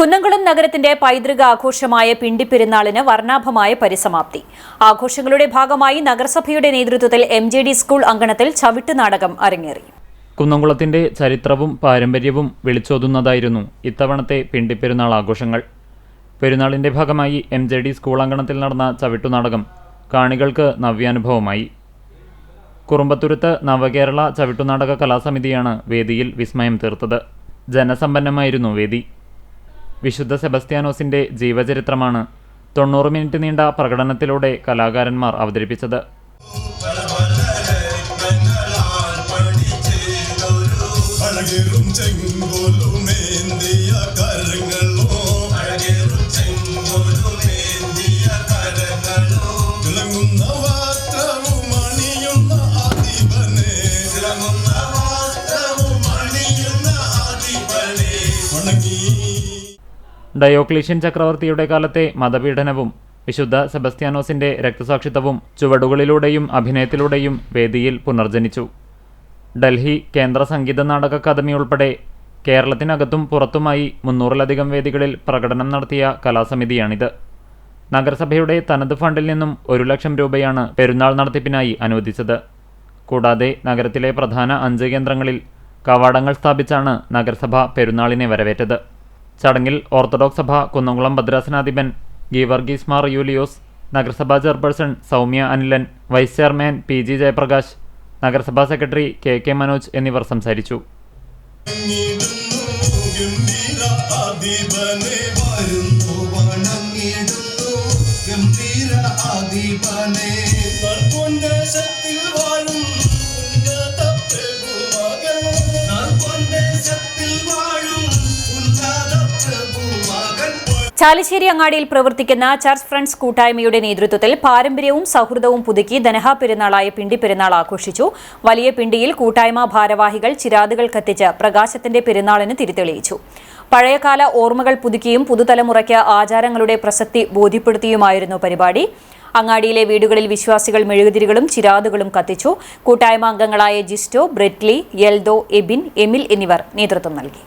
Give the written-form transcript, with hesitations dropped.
കുന്നംകുളം നഗരത്തിന്റെ പൈതൃക ആഘോഷമായ പിണ്ടിപ്പെരുന്നാളിന് വർണ്ണാഭമായ പരിസമാപ്തി. ആഘോഷങ്ങളുടെ ഭാഗമായി നഗരസഭയുടെ നേതൃത്വത്തിൽ MJD സ്കൂൾ അങ്കണത്തിൽ ചവിട്ടുനാടകം അരങ്ങേറി. കുന്നംകുളത്തിന്റെ ചരിത്രവും പാരമ്പര്യവും വിളിച്ചോതുന്നതായിരുന്നു ഇത്തവണത്തെ പിണ്ടിപ്പെരുന്നാൾ ആഘോഷങ്ങൾ. പെരുന്നാളിന്റെ ഭാഗമായി MJD സ്കൂൾ അങ്കണത്തിൽ നടന്ന ചവിട്ടുനാടകം കാണികൾക്ക് നവ്യാനുഭവമായി. കുറുമ്പത്തുരുത്ത് നവകേരള ചവിട്ടുനാടക കലാസമിതിയാണ് വേദിയിൽ വിസ്മയം തീർത്തത്. ജനസമ്പന്നമായിരുന്നു വേദി. വിശുദ്ധ സെബസ്ത്യാനോസിന്റെ ജീവചരിത്രമാണ് 90 മിനിറ്റ് നീണ്ട പ്രകടനത്തിലൂടെ കലാകാരന്മാർ അവതരിപ്പിച്ചത്. ഡയോക്ലീഷ്യൻ ചക്രവർത്തിയുടെ കാലത്തെ മതപീഡനവും വിശുദ്ധ സെബസ്ത്യാനോസിന്റെ രക്തസാക്ഷിത്വവും ചുവടുകളിലൂടെയും അഭിനയത്തിലൂടെയും വേദിയിൽ പുനർജനിച്ചു. ഡൽഹി കേന്ദ്ര സംഗീത നാടക അക്കാദമി ഉൾപ്പെടെ കേരളത്തിനകത്തും പുറത്തുമായി 300-ലധികം വേദികളിൽ പ്രകടനം നടത്തിയ കലാസമിതിയാണിത്. നഗരസഭയുടെ തനത് ഫണ്ടിൽ നിന്നും 1 ലക്ഷം രൂപയാണ് പെരുന്നാൾ നടത്തിപ്പിനായി അനുവദിച്ചത്. കൂടാതെ നഗരത്തിലെ പ്രധാന 5 കേന്ദ്രങ്ങളിൽ കവാടങ്ങൾ സ്ഥാപിച്ചാണ് നഗരസഭ പെരുന്നാളിനെ വരവേറ്റത്. ചടങ്ങിൽ ഓർത്തഡോക്സ് സഭ കുന്നംകുളം ഭദ്രാസനാധിപൻ ഗീവർഗീസ് മാർ യൂലിയോസ്, നഗരസഭാ chairperson Soumya Anilan, vice chairman PG Jayaprakash, നഗരസഭാ സെക്രട്ടറി KK മനോജ് എന്നിവർ സംസാരിച്ചു. ചാലിശ്ശേരി അങ്ങാടിയിൽ പ്രവർത്തിക്കുന്ന ചർച്ച് ഫ്രണ്ട്സ് കൂട്ടായ്മയുടെ നേതൃത്വത്തിൽ പാരമ്പര്യവും സൗഹൃദവും പുതുക്കി ദനഹാ പെരുന്നാളായ പിണ്ടിപ്പെരുന്നാൾ ആഘോഷിച്ചു. വലിയ പിണ്ടിയിൽ കൂട്ടായ്മ ഭാരവാഹികൾ ചിരാതുകൾ കത്തിച്ച് പ്രകാശത്തിന്റെ പെരുന്നാളിന് തിരിതെളിയിച്ചു. പഴയകാല ഓർമ്മകൾ പുതുക്കിയും പുതുതലമുറയ്ക്ക് ആചാരങ്ങളുടെ പ്രസക്തി ബോധ്യപ്പെടുത്തിയുമായിരുന്നു പരിപാടി. അങ്ങാടിയിലെ വീടുകളിൽ വിശ്വാസികൾ മെഴുകുതിരികളും ചിരാതുകളും കത്തിച്ചു. കൂട്ടായ്മ അംഗങ്ങളായ ജിസ്റ്റോ, ബ്രെറ്റ്ലി, യെൽദോ, എബിൻ, എമിൽ എന്നിവർ നേതൃത്വം നൽകി.